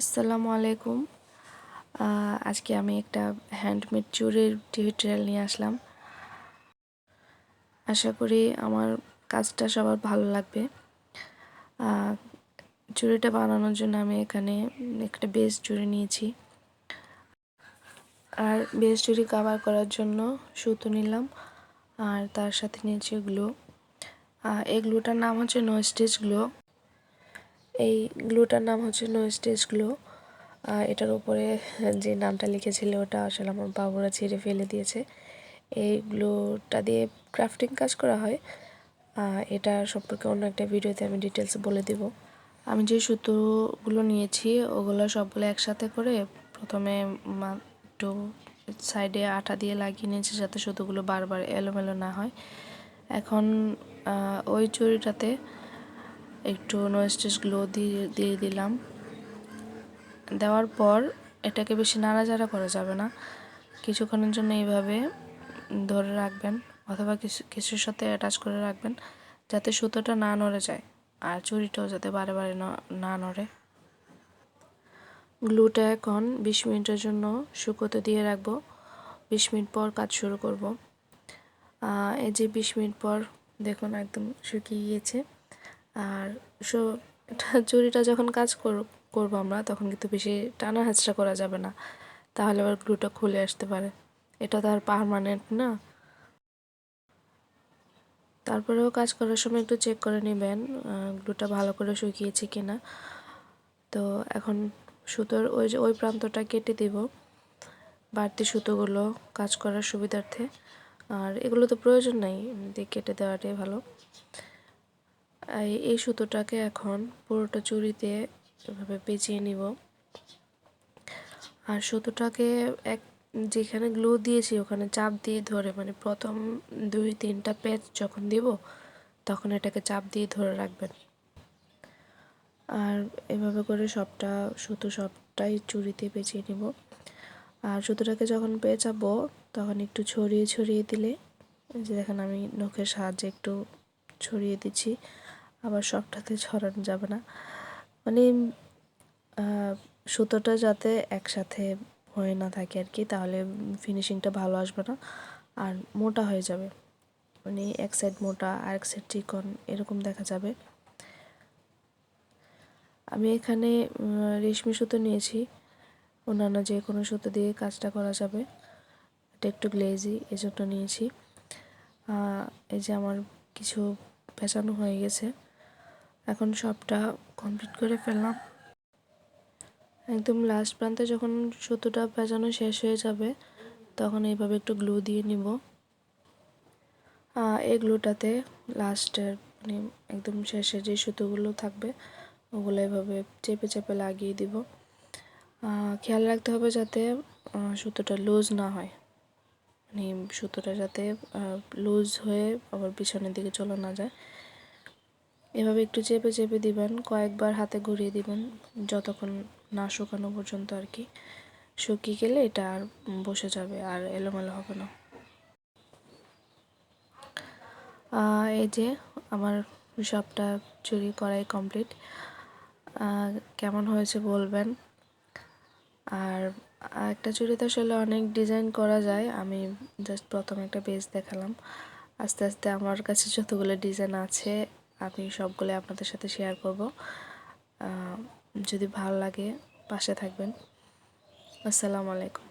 আসসালামু আলাইকুম। আজকে আমি একটা হ্যান্ডমেড চুড়ির টিউটোরিয়াল নিয়ে আসলাম। আশা করি আমার কাজটা সবার ভালো লাগবে। চুড়িটা বানানোর জন্য আমি এখানে একটা বেস চুড়ি নিয়েছি, আর বেস চুড়ি কভার করার জন্য সুতো নিলাম, আর তার সাথে নিয়েছি গ্লু। এই গ্লুটার নাম হচ্ছে no stitch glue. No stitch glue. এটার উপরে যে নামটা লিখেছিল ওটা আসলে আমার বাবুরা ছিঁড়ে ফেলে দিয়েছে। এই গ্লুটা দিয়ে ক্রাফটিং কাজ করা হয়। এটা সম্পর্কে অন্য একটা ভিডিওতে আমি ডিটেলস বলে দিব। আমি যে সুতোগুলো নিয়েছি ওগুলো সবগুলো একসাথে করে প্রথমে একটু সাইডে আঠা দিয়ে লাগিয়ে নিয়েছি, যাতে সুতোগুলো বারবার এলোমেলো না হয়। এখন ওই চুড়িটাতে একটু নো স্টিচ গ্লু দিয়ে দিলাম। দেওয়ার পর এটাকে বেশি নাড়াচাড়া করা যাবে না, কিছুক্ষণের জন্য এইভাবে ধরে রাখবেন অথবা কিছুর সাথে অ্যাটাচ করে রাখবেন, যাতে সুতোটা না নড়ে যায় আর চুড়িটাও যাতে বারে বারে না নড়ে। গ্লুটা এখন 20 মিনিটের জন্য শুকোতে দিয়ে রাখবো। 20 মিনিট পর কাজ শুরু করব। এই যে 20 মিনিট পর দেখুন একদম শুকিয়ে গিয়েছে। আর চুড়িটা যখন কাজ করবো আমরা, তখন কিন্তু বেশি টানা হেঁচড়া করা যাবে না, তাহলে আবার গ্লুটা খুলে আসতে পারে। এটা তো আর পার্মানেন্ট না। তারপরেও কাজ করার সময় একটু চেক করে নেবেন গ্লুটা ভালো করে শুকিয়েছে কিনা। তো এখন সুতোর ওই প্রান্তটা কেটে দেব, বাড়তি সুতোগুলো কাজ করার সুবিধার্থে। আর এগুলো তো প্রয়োজন নাই, দিয়ে কেটে দেওয়াটাই ভালো। এই সুতোটাকে এখন পুরোটা চুড়িতে এভাবে পেঁচিয়ে নিব। আর সুতোটাকে যেখানে গ্লু দিয়েছি ওখানে চাপ দিয়ে ধরে, মানে প্রথম 2-3টা প্যাচ যখন দিব তখন এটাকে চাপ দিয়ে ধরে রাখবেন। আর এভাবে করে সবটাই চুড়িতে পেঁচিয়ে নিব। আর সুতোটাকে যখন পেঁচাবো তখন একটু ছড়িয়ে ছড়িয়ে দিলে, যে দেখেন আমি নখের সাহায্যে একটু ছড়িয়ে দিচ্ছি, আবার সবটাতে ছড়ানো যাবে না, মানে সুতোটা যাতে একসাথে হয়ে না থাকে আর কি, তাহলে ফিনিশিংটা ভালো আসবে না আর মোটা হয়ে যাবে, মানে এক সাইড মোটা আর এক সাইড চিকন এরকম দেখা যাবে। আমি এখানে রেশমি সুতো নিয়েছি, অন্যান্য যে কোনো সুতো দিয়ে কাজটা করা যাবে। এটা একটু গ্লেজি এজন্য নিয়েছি। এই যে আমার কিছু পেঁচানো হয়ে গেছে, এখন সবটা কমপ্লিট করে ফেললাম। একদম লাস্ট প্রান্তে যখন সুতোটা পেঁচানো শেষ হয়ে যাবে তখন এইভাবে একটু গ্লু দিয়ে নিব। এই গ্লুটাতে লাস্টের মানে একদম শেষে যে সুতোগুলো থাকবে ওগুলো এভাবে চেপে চেপে লাগিয়ে দিব। খেয়াল রাখতে হবে যাতে সুতোটা লুজ না হয়, মানে সুতোটা যাতে লুজ হয়ে আবার পিছনের দিকে চলে না যায়। এভাবে একটু চেপে চেপে দিবেন, কয়েকবার হাতে ঘুরিয়ে দিবেন যতক্ষণ না শুকানো পর্যন্ত আর কি। শুকিয়ে গেলে এটা আর বসে যাবে আর এলোমেলো হবে না। এই যে আমার সবটা চুরি করাই কমপ্লিট। কেমন হয়েছে বলবেন। আর একটা চুড়িতে আসলে অনেক ডিজাইন করা যায়, আমি জাস্ট প্রথমে একটা বেস দেখালাম। আস্তে আস্তে আমার কাছে যতগুলো ডিজাইন আছে আমি সবগুলো আপনাদের সাথে শেয়ার করব। যদি ভালো লাগে পাশে থাকবেন। আসসালামু আলাইকুম।